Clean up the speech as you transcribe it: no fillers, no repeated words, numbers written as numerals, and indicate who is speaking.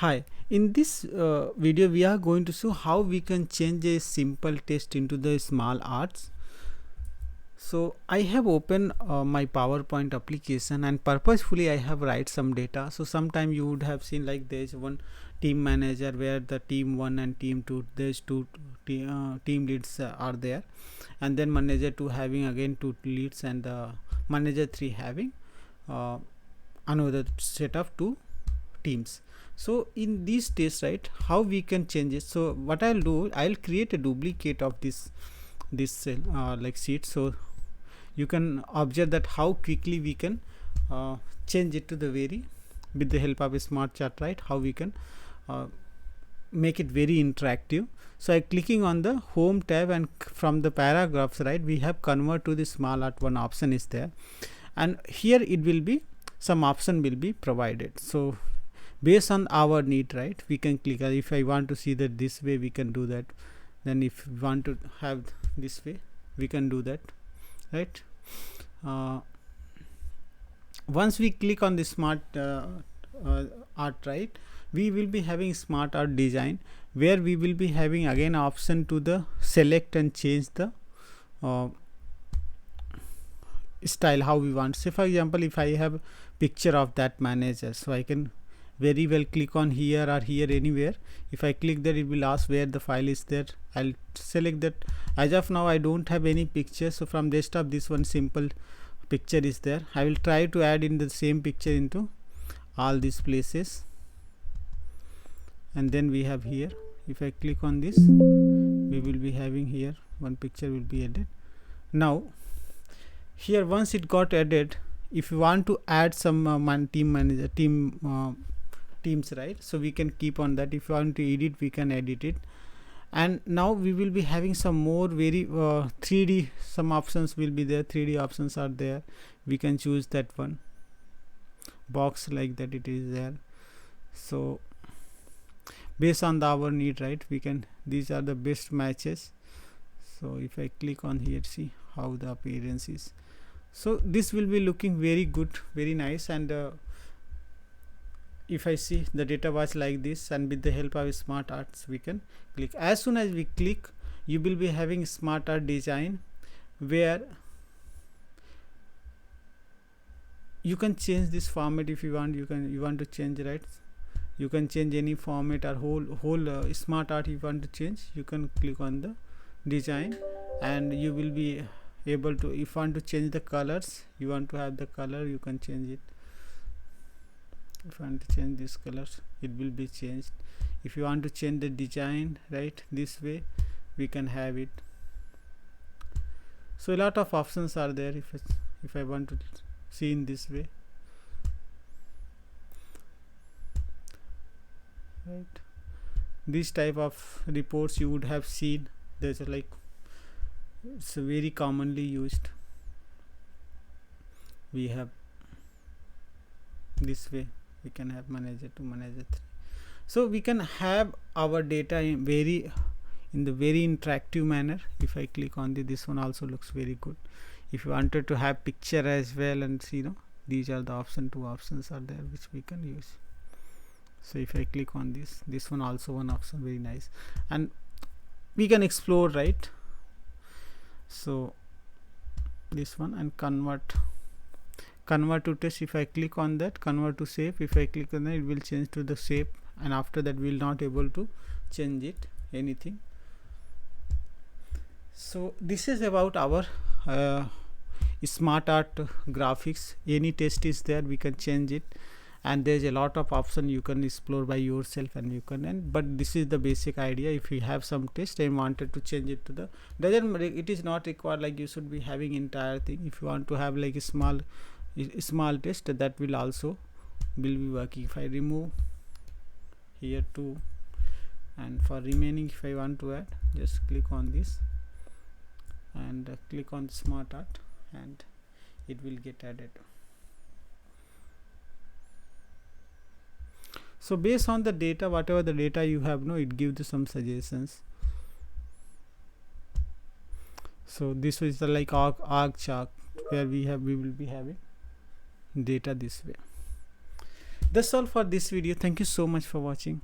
Speaker 1: Hi, in this video we are going to show how we can change a simple text into the small arts. So I have opened my PowerPoint application and purposefully I have write some data. So sometime you would have seen like there's one team manager where the team 1 and team 2, there's two team leads are there, and then manager 2 having again two leads, and manager 3 having uh, another set of two teams. So in these days, right, how we can change it? So what I'll do, I'll create a duplicate of this cell like sheet, so you can observe that how quickly we can change it to the very, with the help of a smart chart, right, how we can uh, make it very interactive. So I clicking on the home tab, and from the paragraphs, right, we have convert to the small art, one option is there, and here it will be some option will be provided. So based on our need, right, we can click. If I want to see that this way, we can do that. Then if we want to have this way, we can do that, right. Once we click on the smart art, right, we will be having smart art design, where we will be having again option to the select and change the style how we want. Say for example, if I have picture of that manager, so I can very well click on here or here, anywhere. If I click there, it will ask where the file is there. I'll select that. As of now I don't have any picture, so from desktop this one simple picture is there. I will try to add in the same picture into all these places, and then we have here, if I click on this, we will be having here one picture will be added. Now here, once it got added, if you want to add some team manager teams, right, so we can keep on that. If you want to edit, we can edit it. And now we will be having some more very 3D, some options will be there, 3D options are there. We can choose that one box like that, it is there. So based on our need, right, we can, these are the best matches. So if I click on here, see how the appearance is. So this will be looking very good, very nice. And if I see the data was like this, and with the help of smart arts we can click. As soon as we click, you will be having smart art design, where you can change this format if you want. You want to change, right, you can change any format or whole smart art you want to change. You can click on the design, and you will be able to, if you want to change the colors, you want to have the color, you can change it. If you want to change this colors, it will be changed. If you want to change the design, right, this way we can have it. So a lot of options are there. If I want to see in this way, right, this type of reports you would have seen. There's like, it's very commonly used. We have this way, we can have manager 2, manager 3. So we can have our data in the very interactive manner. If I click on this one also looks very good. If you wanted to have picture as well, and see, these are the option, two options are there which we can use. So if I click on this one also one option, very nice, and we can explore, right. So this one, and convert to text. If I click on that, convert to shape, if I click on that, it will change to the shape, and after that we will not able to change it anything. So this is about our smart art graphics. Any text is there, we can change it, and there's a lot of option you can explore by yourself, and you can, but this is the basic idea. If you have some text and wanted to change it to the, it is not required like you should be having entire thing. If you want to have like a small text, that will also will be working. If I remove here too, and for remaining, if I want to add, just click on this and click on smart art, and it will get added. So based on the data, whatever the data you have, it gives you some suggestions. So this is the like arc chart, where we will be having data this way. That's all for this video. Thank you so much for watching.